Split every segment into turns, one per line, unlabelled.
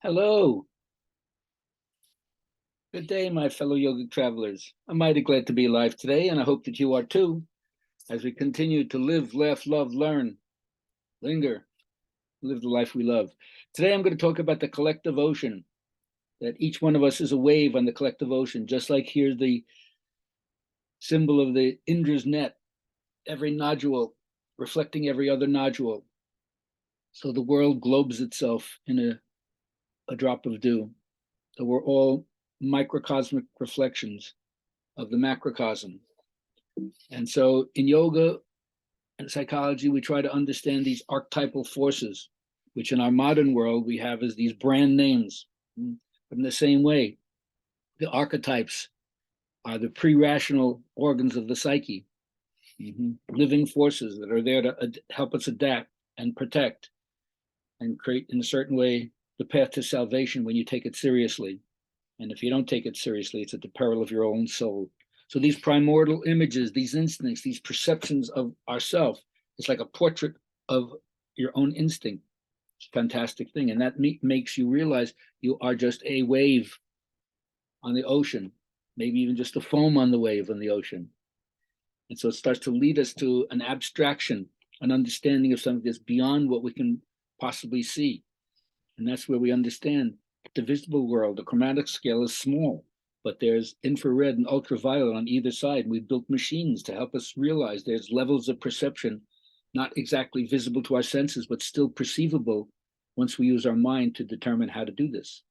Hello. Good day, my fellow yogic travelers. I'm mighty glad to be alive today, and I hope that you are too, as we continue to live, laugh, love, learn, linger, live the life we love. Today, I'm going to talk about the collective ocean, that each one of us is a wave on the collective ocean, just like here's the symbol of the Indra's net, every nodule reflecting every other nodule. So the world globes itself in a drop of dew. So we're all microcosmic reflections of the macrocosm. And so in yoga and psychology, we try to understand these archetypal forces, which in our modern world we have as these brand names. But in the same way, the archetypes are the pre-rational organs of the psyche, living forces that are there to help us adapt and protect and create, in a certain way, the path to salvation when you take it seriously. And if you don't take it seriously, it's at the peril of your own soul. So these primordial images, these instincts, these perceptions of ourself, it's like a portrait of your own instinct. It's a fantastic thing. And that makes you realize you are just a wave on the ocean, maybe even just a foam on the wave on the ocean. And so it starts to lead us to an abstraction, an understanding of something that's beyond what we can possibly see. And that's where we understand the visible world. The chromatic scale is small, but there's infrared and ultraviolet on either side. We built machines to help us realize there's levels of perception, not exactly visible to our senses, but still perceivable once we use our mind to determine how to do this.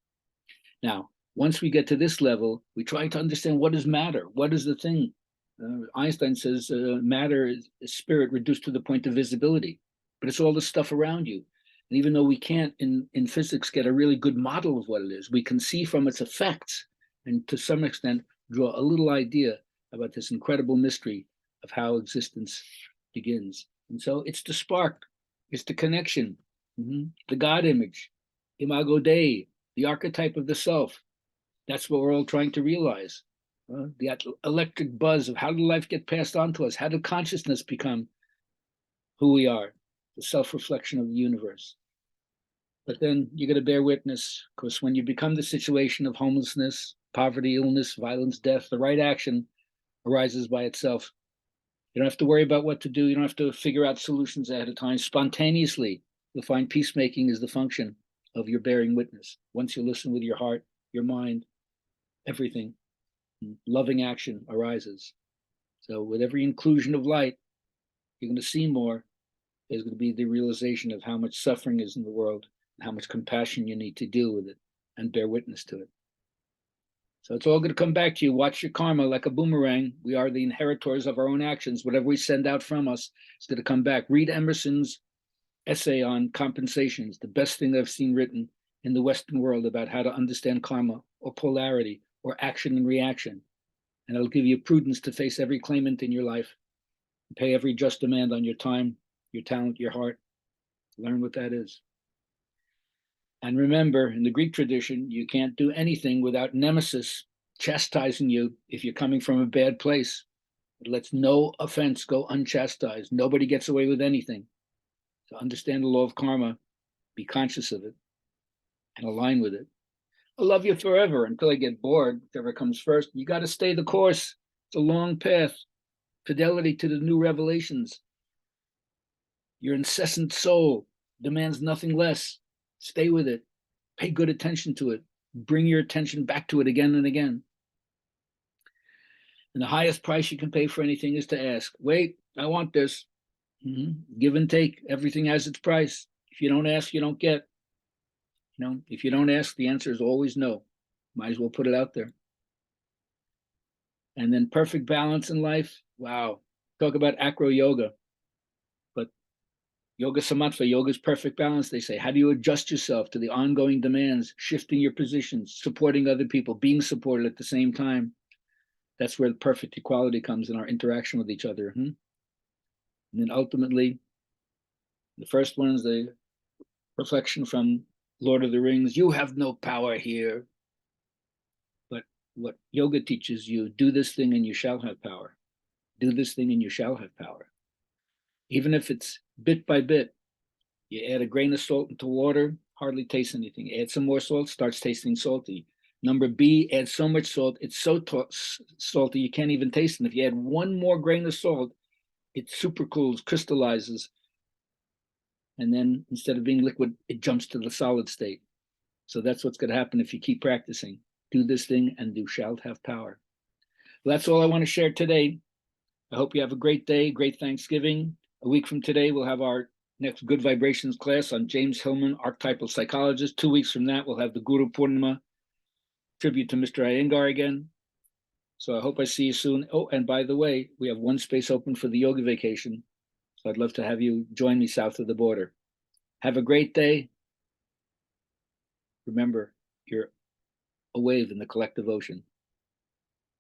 Now, once we get to this level, we try to understand what is matter. What is the thing? Einstein says matter is spirit reduced to the point of visibility, but it's all the stuff around you. And even though we can't in physics get a really good model of what it is, we can see from its effects and to some extent draw a little idea about this incredible mystery of how existence begins. And so it's the spark, it's the connection, the God image, Imago Dei, the archetype of the self. That's what we're all trying to realize. The electric buzz of how did life get passed on to us? How did consciousness become who we are? The self-reflection of the universe. But then you got to bear witness, because when you become the situation of homelessness, poverty, illness, violence, death, the right action arises by itself. You don't have to worry about what to do. You don't have to figure out solutions ahead of time. Spontaneously, you'll find peacemaking is the function of your bearing witness. Once you listen with your heart, your mind, everything, loving action arises. So with every inclusion of light, you're going to see more. There's going to be the realization of how much suffering is in the world, and how much compassion you need to deal with it and bear witness to it. So it's all going to come back to you. Watch your karma like a boomerang. We are the inheritors of our own actions. Whatever we send out from us is going to come back. Read Emerson's essay on compensations, the best thing I've seen written in the Western world about how to understand karma or polarity or action and reaction. And it'll give you prudence to face every claimant in your life, and pay every just demand on your time, your talent, your heart. Learn what that is. And remember, in the Greek tradition, you can't do anything without nemesis chastising you if you're coming from a bad place. It lets no offense go unchastised. Nobody gets away with anything. So understand the law of karma, be conscious of it, and align with it. I'll love you forever until I get bored, whichever comes first. You got to stay the course. It's a long path. Fidelity to the new revelations. Your incessant soul demands nothing less. Stay with it. Pay good attention to it. Bring your attention back to it again and again. And the highest price you can pay for anything is to ask, wait, I want this. Give and take. Everything has its price. If you don't ask, you don't get. If you don't ask, the answer is always no. Might as well put it out there. And then perfect balance in life. Wow. Talk about acro yoga. But yoga samatva, yoga's perfect balance, they say. How do you adjust yourself to the ongoing demands, shifting your positions, supporting other people, being supported at the same time? That's where the perfect equality comes in our interaction with each other. And then ultimately, the first one is the reflection from Lord of the Rings. You have no power here. But what yoga teaches you, do this thing and you shall have power. Do this thing and you shall have power. Even if it's bit by bit, you add a grain of salt into water, hardly tastes anything. Add some more salt, starts tasting salty. Number B, add so much salt, it's so salty you can't even taste it. If you add one more grain of salt, it super cools, crystallizes, and then instead of being liquid, it jumps to the solid state. So that's what's going to happen if you keep practicing. Do this thing and you shall have power. Well, that's all I want to share today. I hope you have a great day, great Thanksgiving. A week from today, we'll have our next Good Vibrations class on James Hillman, archetypal psychologist. 2 weeks from that, we'll have the Guru Purnima tribute to Mr. Iyengar again. So I hope I see you soon. Oh, and by the way, we have one space open for the yoga vacation. So I'd love to have you join me south of the border. Have a great day. Remember, you're a wave in the collective ocean.